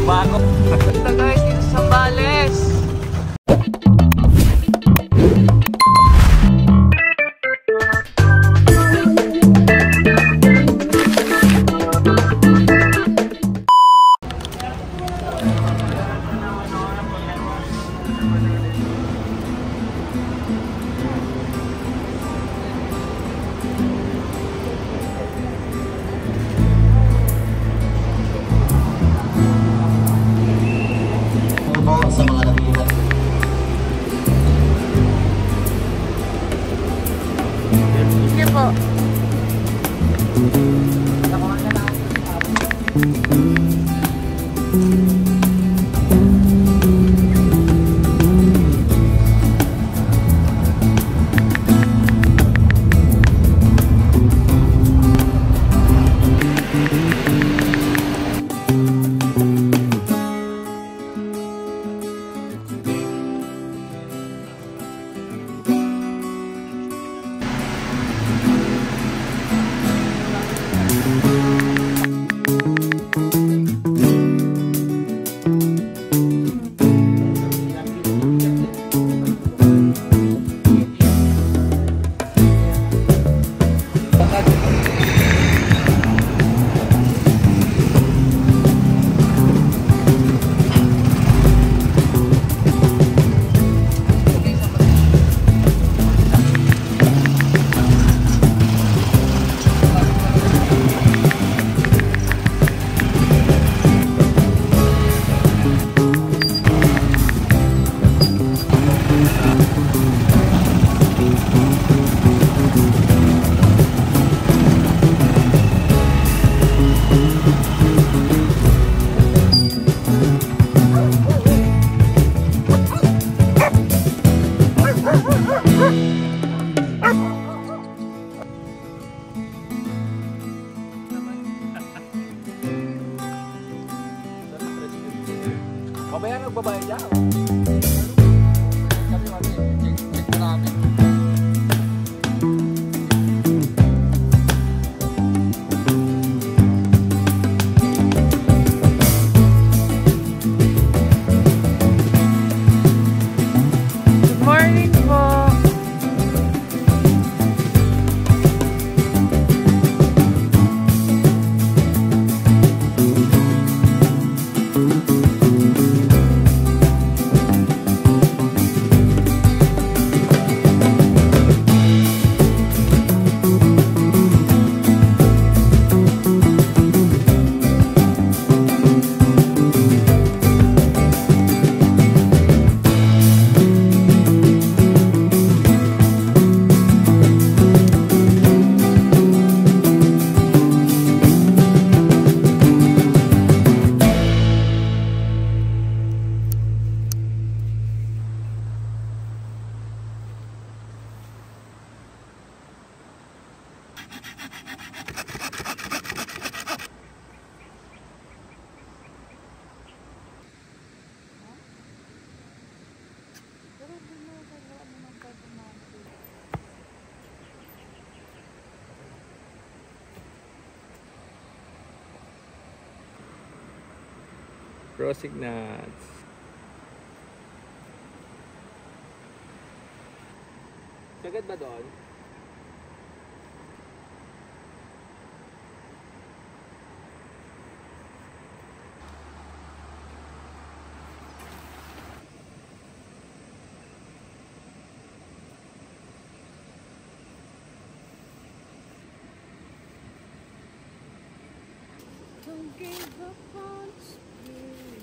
Bago. Ito guys, dito sa Sambales. Sa mga nabihat. Sige po. Mamaya nagbabayad niya. Good morning po. Prosignats. Sagad ba doon? Don't give up on spirit.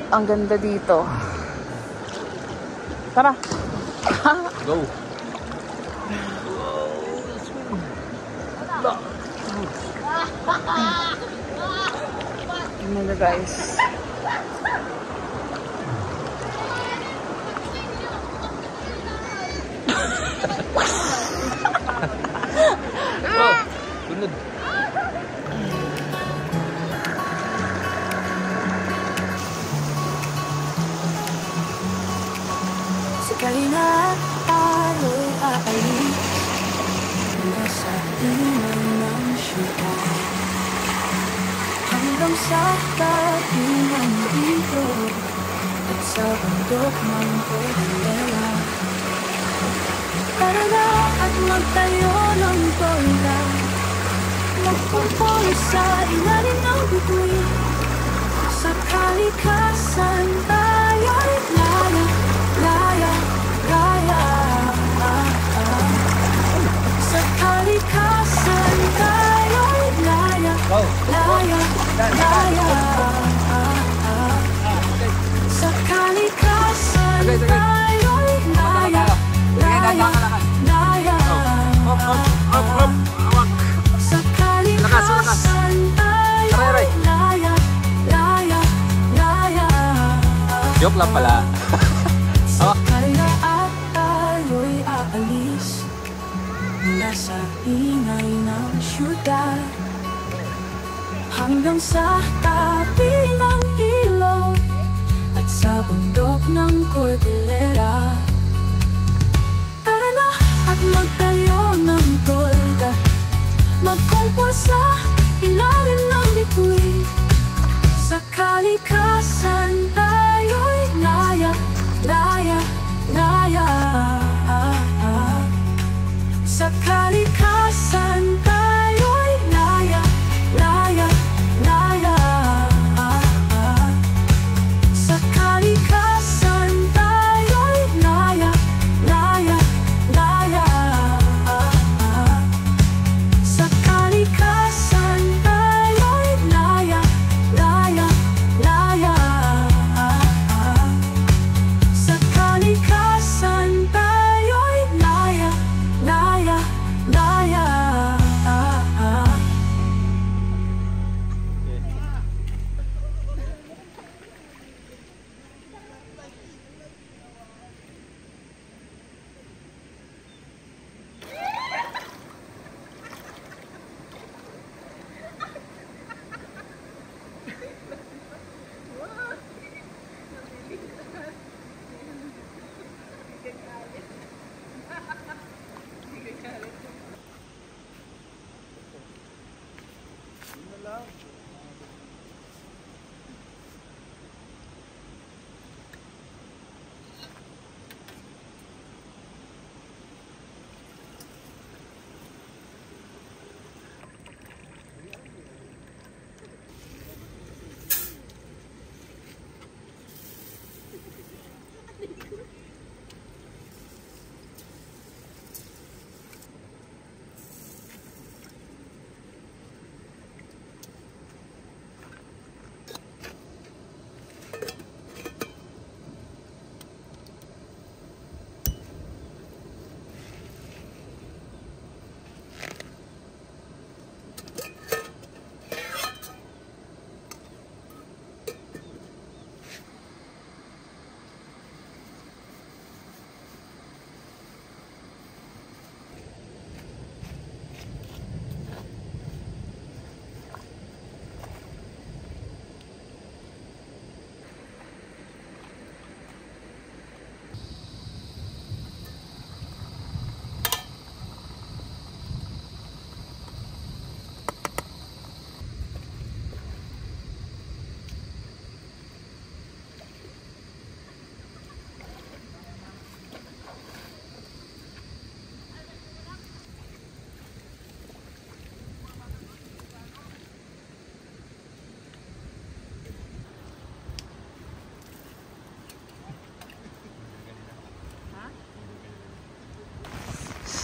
Ang ganda dito. Tara. Go. Ano na guys. Oh, sunod. Sakali na tayo'y aalis mula sa ingay ng syudad, hanggang sa tabi ng ilog at sa bundok ng Cordillera. Tara na at magtayo ng tolda, magpupol sa ilalim ng bituin. Sa kalikasan tayo'y laya, laya, laya. Sa kalikasan tayo'y laya, laya, laya. Sa kalikasan tayo'y laya, laya, laya. Sa kalikasan tayo'y laya, laya, laya. Joke lang pala. Sakali na at tayo'y aalis mula sa ingay ng syudad, hanggang sa tabi ng ilog at sa bundok ng Cordillera. Tara na at magtayo ng tolda, magkumpol sa ilalim ng bituin. Sa kalikasan tayo'y laya, laya, laya. Sa kalikasan tayo'y laya, laya, laya. Sa kalikasan tayo'y laya, laya, laya. Sa kalikasan tayo'y laya, laya, laya. Sa kalikasan tayo'y laya, laya, laya.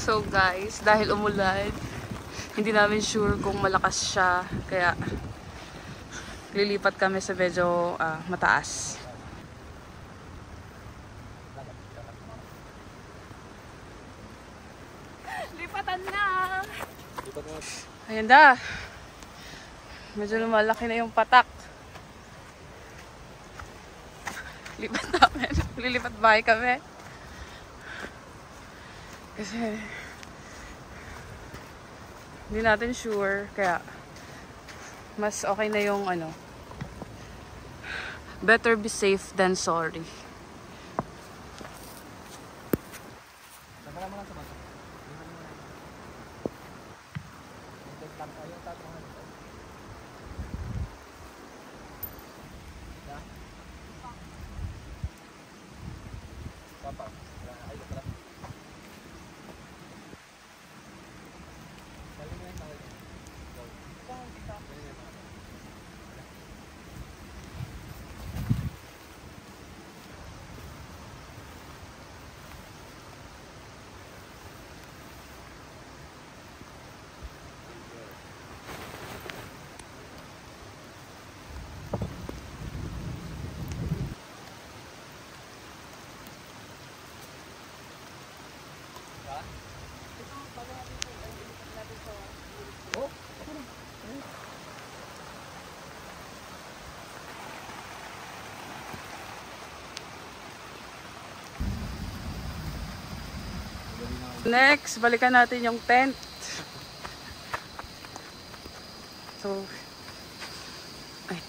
So guys, dahil umulan, hindi namin sure kung malakas siya. Kaya lilipat kami sa medyo mataas. Ayan na. Medyo lumalaki na yung patak. Lipat namin. Lilipat bahay kami. Kasi hindi natin sure. Kaya mas okay na yung ano. Better be safe than sorry. Next, balikan natin yung tent. So, ay.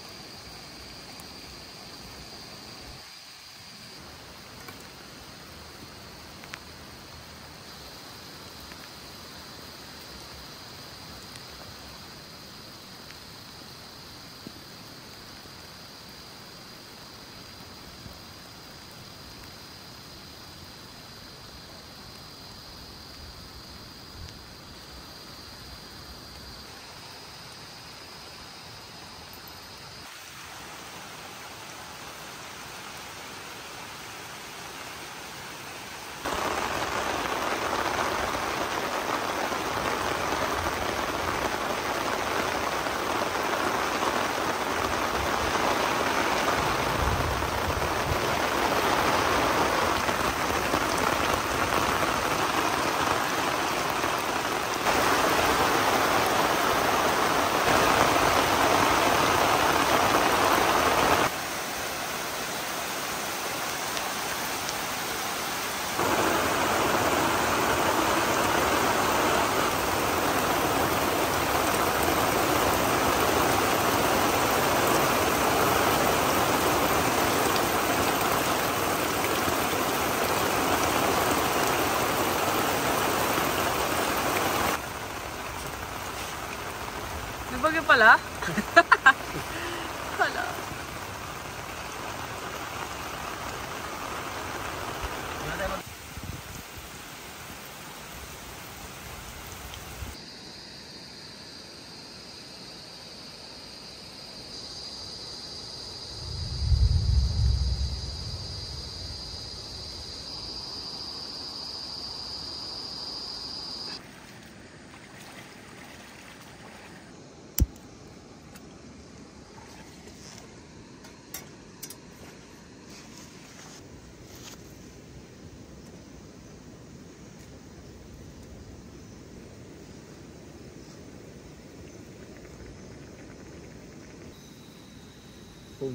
May bagyo pala? Wala. Boom.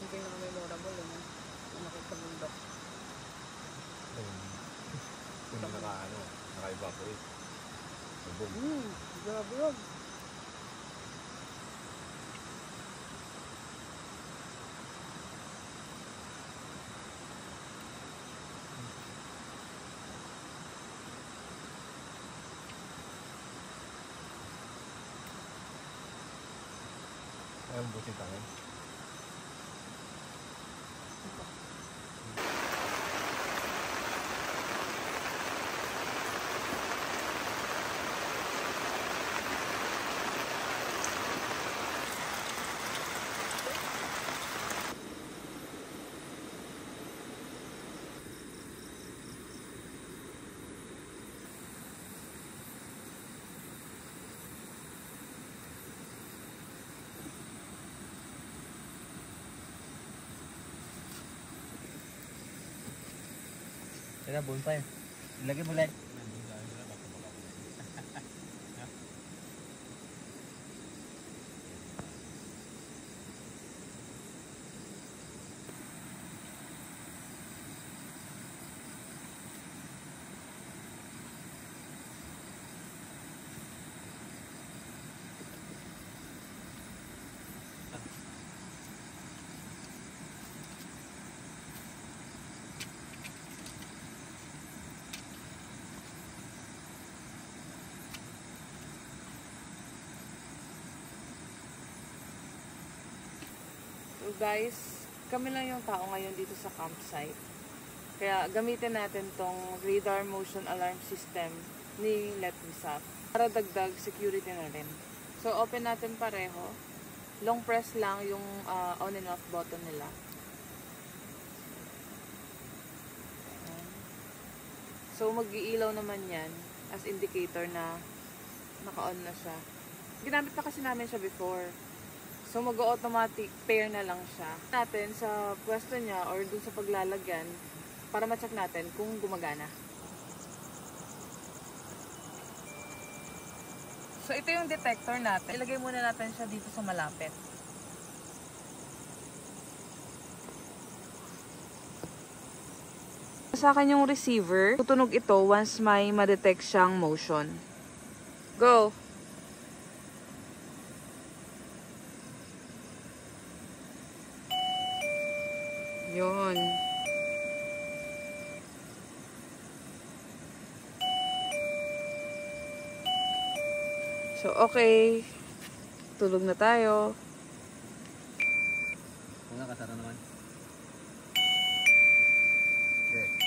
Hindi na memorable yun. Nakita sa bundok. Kung naka-evaporate. Grabe yun. Ayaw busin tangin. Teka, bonfire. Ilagay mo lang. So guys, kami lang yung tao ngayon dito sa campsite. Kaya gamitin natin tong radar motion alarm system ni Letwisap para dagdag security na rin. So open natin pareho. Long press lang yung on and off button nila. So mag-iilaw naman yan as indicator na naka-on na siya. Ginamit na kasi namin siya before. So, mag-automatic pair na lang siya. Natin sa pwesto niya or dun sa paglalagyan para ma-check natin kung gumagana. So, ito yung detector natin. Ilagay muna natin siya dito sa malapit. Sa akin yung receiver, tutunog ito once may ma-detect siyang motion. Go! Yun. So, okay. Tulog na tayo. Kung nga, kasara naman. Okay.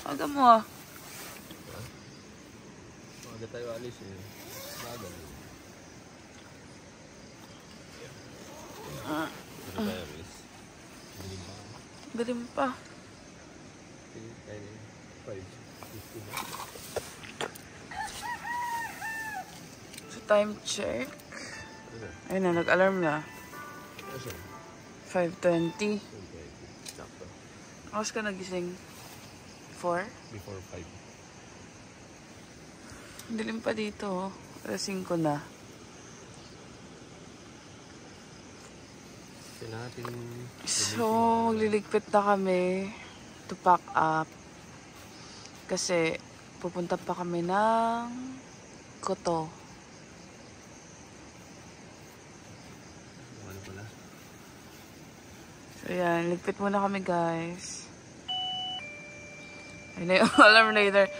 Aga mo ah. Maga tayo alis eh. Bagal. Maga tayo alis. Dilim pa. Dilim pa. Kaya na 5:50 na. So, time check. Ano? Ayun na, nag-alarm na. Ano? 5:20. Okay. Sakto. Akas ka nagising? 4? Before 5. Dilim pa dito, oh. Alas 5 na. Kasi natin... So, magliligpit na kami to pack up. Kasi, pupunta pa kami ng Koto. Ano pala? So, yan. Ligpit muna kami, guys. Ayun na yung alarm later.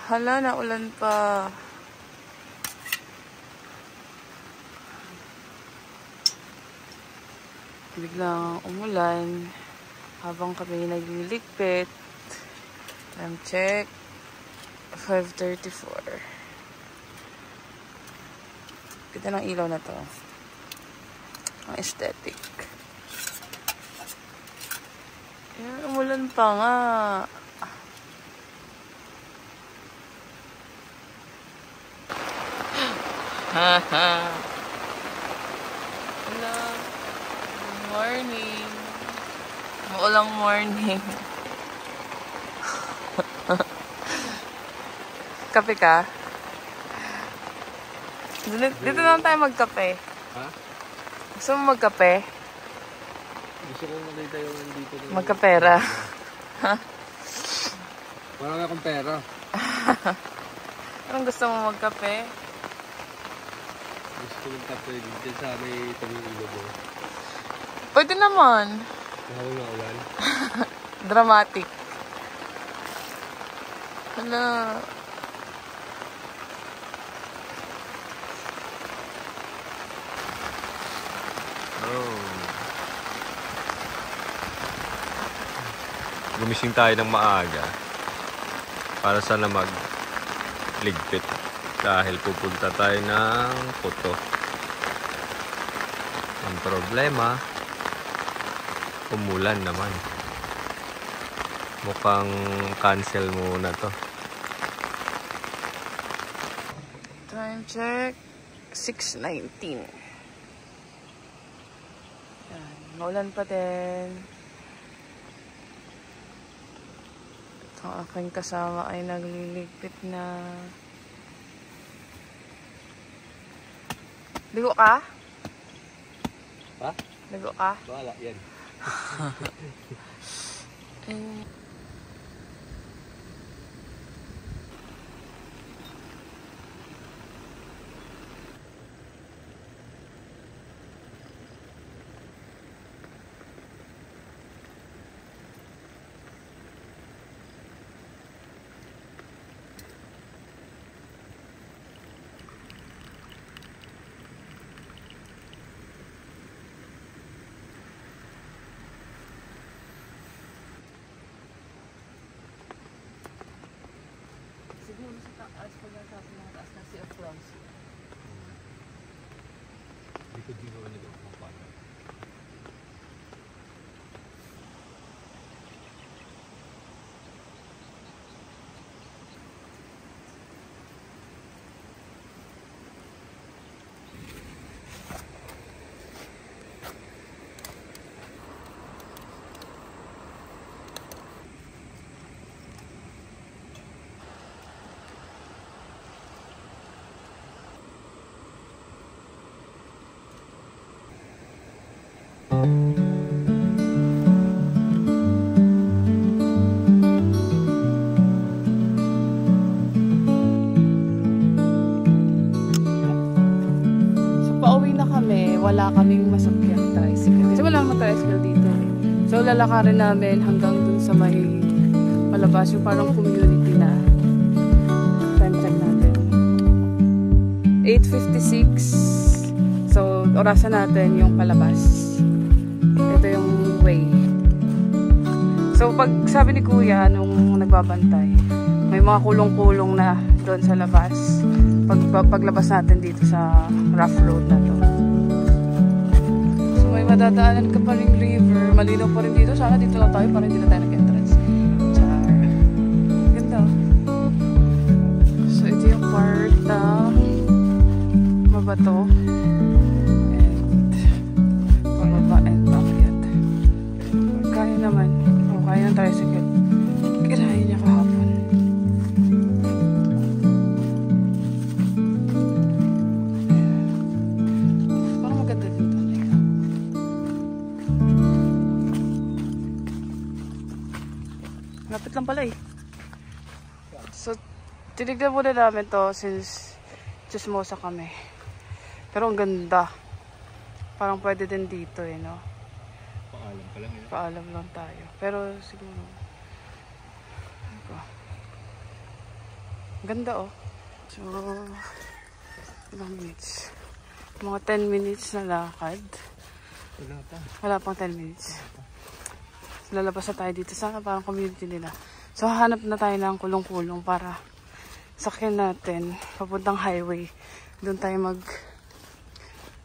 Hala, naulan pa. Biglang umulan habang kami nagliligpit. Time check. 5:34. Ganda ng ilaw na to. Ang aesthetic. Umulan pa nga. Haha. Hello. Morning. Maulang morning. Kape ka? Dito lang tayo magkape. Ha? Gusto mo magkape? Gusto ko makita yung nandito. Magkapera. Parang akong pera. Anong gusto mo magkape? Gusto kong kape dito sa may tabing ilog mo. Pwede naman. Habang naulan. Dramatic. Hala. Oh. Gumising tayo ng maaga para sana magligpit dahil pupunta tayo ng Puto. Ang problema, umulan naman. Mukhang cancel muna to. Time check. 6:19. Yan. Maulan pa din. Ang aking kasama ay nagliligpit na. Ligo ka? Ha? Ligo ka? Wala, yan. Siguro sa taas, pag nasa mga taas na Sea of Crowns. Likod din ako nito kung paano. Wala kaming masakyang tricycle. Kasi wala namang tricycle dito eh. So lalakarin namin hanggang dun sa may palabas, yung parang community na. Time check natin. 8:56. So orasan natin yung palabas. Ito yung way. So pag sabi ni Kuya nung nagbabantay, may mga kulong-kulong na doon sa labas. Paglabas natin dito sa rough road na to. May madadaanan ka pa rin river. Malinaw pa rin dito. Sana dito lang tayo para hindi na tayo nag-entrance. Char. Ganda. So, ito yung part na mabato. And pababa and paakyat. Kaya naman. O, kaya ng tricycle. Kirahin niya kahapon. Parang maganda dito. Lapit lang pala eh. So, tinignan muna namin to since chismosa kami. Pero ang ganda. Parang pwede din dito eh, no? Paalam pa lang yun. Paalam lang tayo. Pero siguro, ganda oh. So, ilang minutes? Mga 10 minutes na lakad. Wala pa. Wala pang 10 minutes. Lalabas na tayo dito sa parang community nila. So, hahanap na tayo ng kulong-kulong para sakyan natin papuntang highway. Doon tayo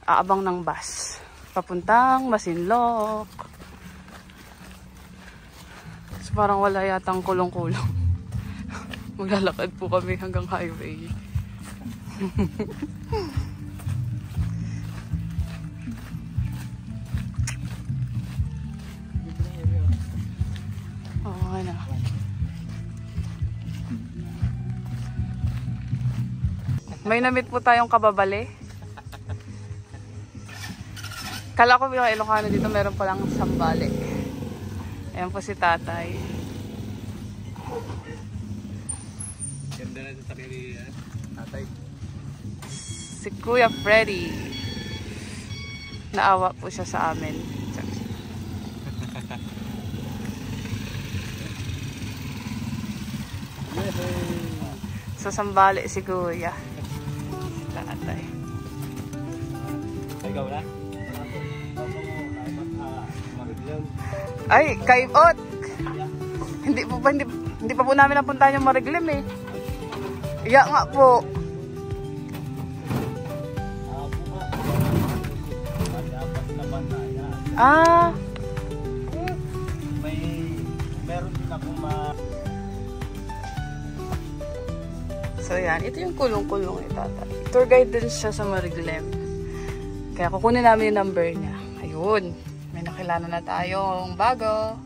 aabang ng bus. Papuntang Masinloc. So, parang wala yatang kulong-kulong. Maglalakad po kami hanggang highway. Okay na. May namit po tayong kababali. Kala ko yung Ilocano dito meron palang sambali. Ayan po si tatay. Ganda na sa kiri, tatay. Si Kuya Freddy. Naawa po siya sa amin. So sambali si Kuya. Tatay. Ikaw na? Ay, kaibot! Hindi pa po namin napuntahan yung Mariglim eh. Iya nga po. Ah. Meron din akong So yan, ito yung kulong-kulong ni tatay. Tour guide din siya sa Mariglim. Kaya kukunin namin yung number niya. Ayun. May nakilala na tayong bago.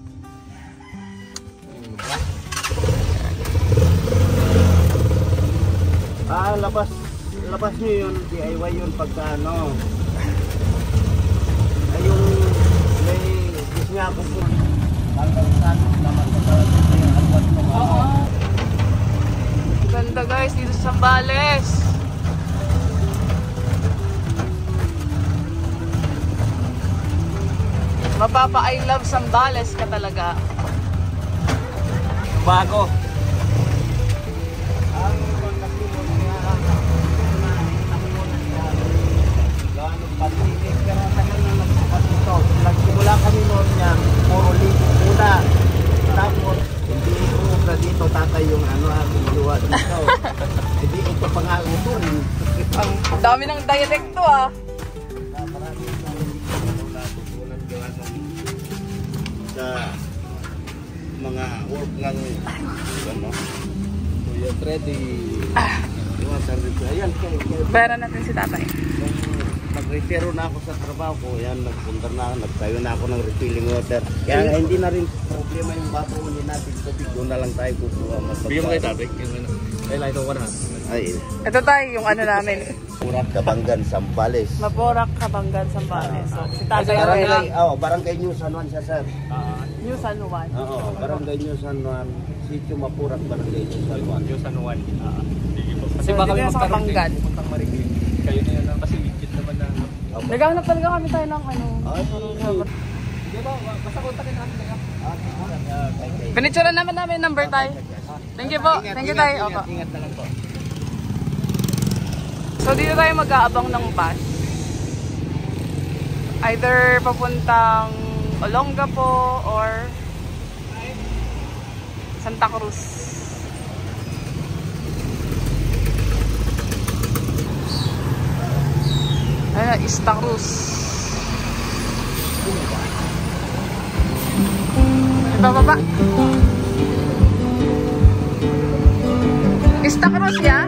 labas nyo yun, DIY yun pagka ano. Ay yung may gusto nga ako po. Hanggang saan naman sa alwat mo. Oo. Ganda guys, dito sa Sambales. Mapapa I love Sambales ka talaga. Bago. Nagsimula kami noon niya, puro ligo muna. Tapos, hindi ko dito tatay yung ano, luwa dito. Hindi ito pang-autor. Ang dami ng dialekto ah. Sa mga work ng ano, Kuya Freddy. Ayan, Bayaran natin si tatay. nag-retiro na ako sa trabaho ko, yan, nagpunta na, nagtayo na ako ng refilling water. Kaya hindi na rin problema yung bato, hindi natin tubig, doon na lang tayo kukuha. Bigyan mo kayo topic, kailan ito ka na? Ay, Ito tayo yung ano namin. Purak, Kabanggan, Sambales. Maporak, Kabanggan, Sambales. So, si tatay Barangay, Freddy. Barangay New San Juan siya, sir. New San Juan. Oo, Barangay New San Juan, Sitio Mapurak, Barangay New San Juan. New San Juan. Sige po. Kasi baka kami sa Kabanggan. Puntang Mariglim. Kayo na yan kasi legit naman na. Naghahanap talaga kami tayo ng ano. Di ba, basta kontakin natin na. Pinicturean naman namin yung number tayo. Thank you po. Thank you tayo. Opo. Ingat na lang po. So dito tayo mag-aabang ng bus. Either papuntang Olongapo or Santa Cruz. Ayan, Ista Cruz. Ibababa. Ista Cruz ya?